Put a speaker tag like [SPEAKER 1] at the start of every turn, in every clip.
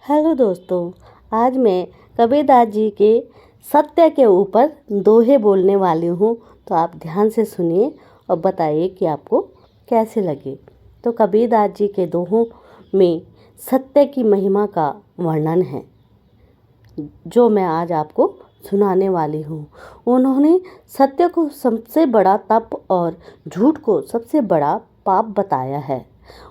[SPEAKER 1] Hello दोस्तों, आज मैं कबीरदास जी के सत्य के ऊपर दोहे बोलने वाली हूँ। तो आप ध्यान से सुनिए और बताइए कि आपको कैसे लगे। तो कबीरदास जी के दोहों में सत्य की महिमा का वर्णन है जो मैं आज आपको सुनाने वाली हूँ। उन्होंने सत्य को सबसे बड़ा तप और झूठ को सबसे बड़ा पाप बताया है।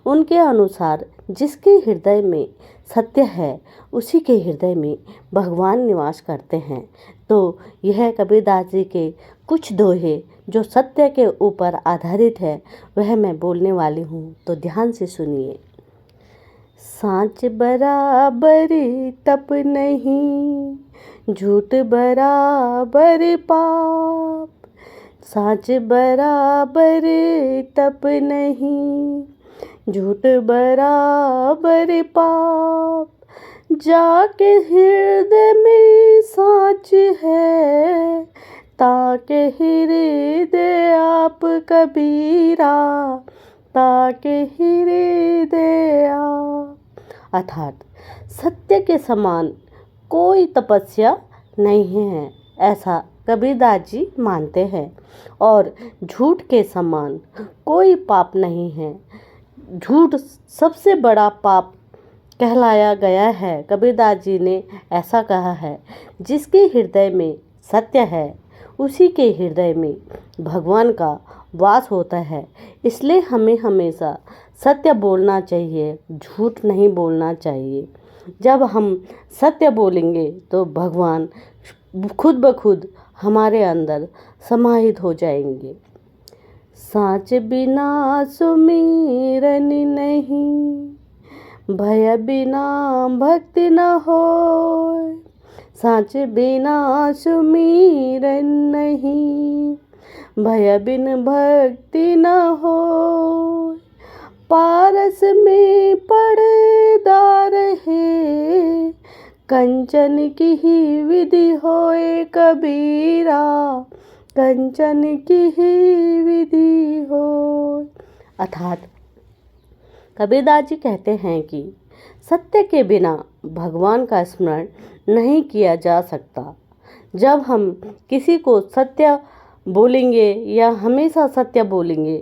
[SPEAKER 1] उनके अनुसार जिसके हृदय में सत्य है उसी के हृदय में भगवान निवास करते हैं। तो यह कबीरदास जी के कुछ दोहे जो सत्य के ऊपर आधारित है वह मैं बोलने वाली हूँ। तो ध्यान से सुनिए। सांच बराबर तप नहीं, झूठ बराबर पाप। सांच बराबर तप नहीं, झूठ बराबर पाप। जाके हृदय में सांच है, ताके हृदय आप कबीरा, ताके हृदय आप। अर्थात सत्य के समान कोई तपस्या नहीं है, ऐसा कबीरदास जी मानते हैं। और झूठ के समान कोई पाप नहीं है। झूठ सबसे बड़ा पाप कहलाया गया है। कबीरदास जी ने ऐसा कहा है, जिसके हृदय में सत्य है उसी के हृदय में भगवान का वास होता है। इसलिए हमें हमेशा सत्य बोलना चाहिए, झूठ नहीं बोलना चाहिए। जब हम सत्य बोलेंगे तो भगवान खुद ब खुद हमारे अंदर समाहित हो जाएंगे। सांच बिना सुमिरन नहीं, भय बिना भक्ति न होय। सांच बिना सुमिरन नहीं, भय बिन भक्ति न होय। पारस में पर्दा रहे, कंचन की ही विधि होए कबीरा, कंचन की ही विधि हो। अर्थात कबीरदास जी कहते हैं कि सत्य के बिना भगवान का स्मरण नहीं किया जा सकता। जब हम किसी को सत्य बोलेंगे या हमेशा सत्य बोलेंगे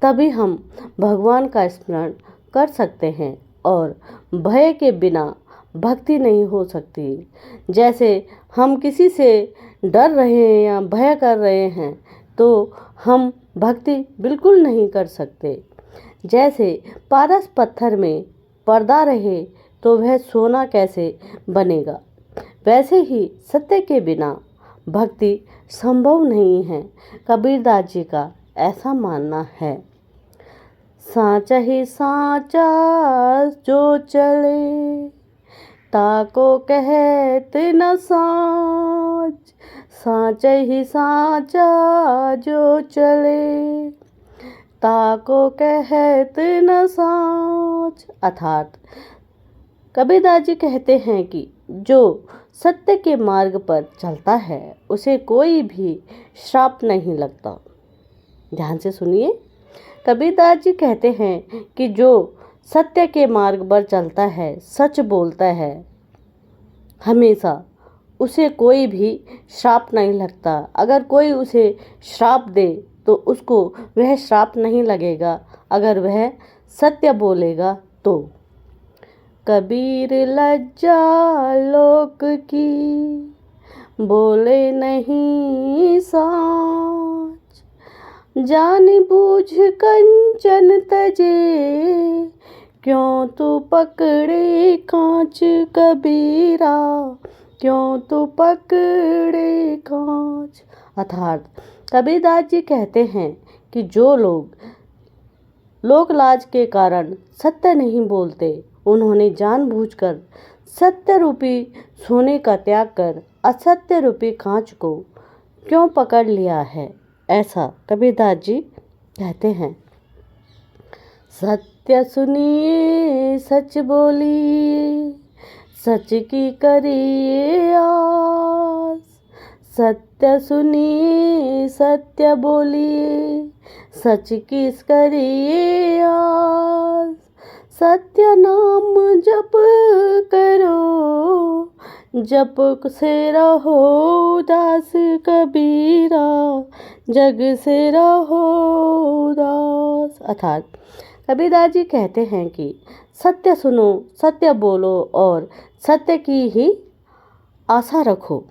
[SPEAKER 1] तभी हम भगवान का स्मरण कर सकते हैं। और भय के बिना भक्ति नहीं हो सकती। जैसे हम किसी से डर रहे हैं या भय कर रहे हैं तो हम भक्ति बिल्कुल नहीं कर सकते। जैसे पारस पत्थर में पर्दा रहे तो वह सोना कैसे बनेगा, वैसे ही सत्य के बिना भक्ति संभव नहीं है। कबीरदास जी का ऐसा मानना है। सांचा ही सांचा जो चले, ताको कहत न साँच। सांचा ही सांचा जो चले, ताको कहत न साँच। अर्थात कबीरदास जी कहते हैं कि जो सत्य के मार्ग पर चलता है उसे कोई भी श्राप नहीं लगता। ध्यान से सुनिए। कबीरदास जी कहते हैं कि जो सत्य के मार्ग पर चलता है, सच बोलता है हमेशा, उसे कोई भी श्राप नहीं लगता। अगर कोई उसे श्राप दे तो उसको वह श्राप नहीं लगेगा अगर वह सत्य बोलेगा तो। कबीर लज्जा लोक की, बोले नहीं साँच। जान बूझ कंचन तजे, क्यों तू पकड़े कांच कबीरा, क्यों तू पकड़े कांच। अर्थात कबीरदास जी कहते हैं कि जो लोग लोक लाज के कारण सत्य नहीं बोलते, उन्होंने जानबूझकर सत्य रूपी सोने का त्याग कर असत्य रूपी कांच को क्यों पकड़ लिया है, ऐसा कबीरदास जी कहते हैं। सत्य सुनिए सच बोलिए, सच की करिए आस। सत्य सुनिए सत्य बोलिए, सच की करिए आस। सत्य नाम जप करो, जप से रहो दास कबीरा, जग से रहो दास। अर्थात कबीरदास जी कहते हैं कि सत्य सुनो, सत्य बोलो और सत्य की ही आशा रखो।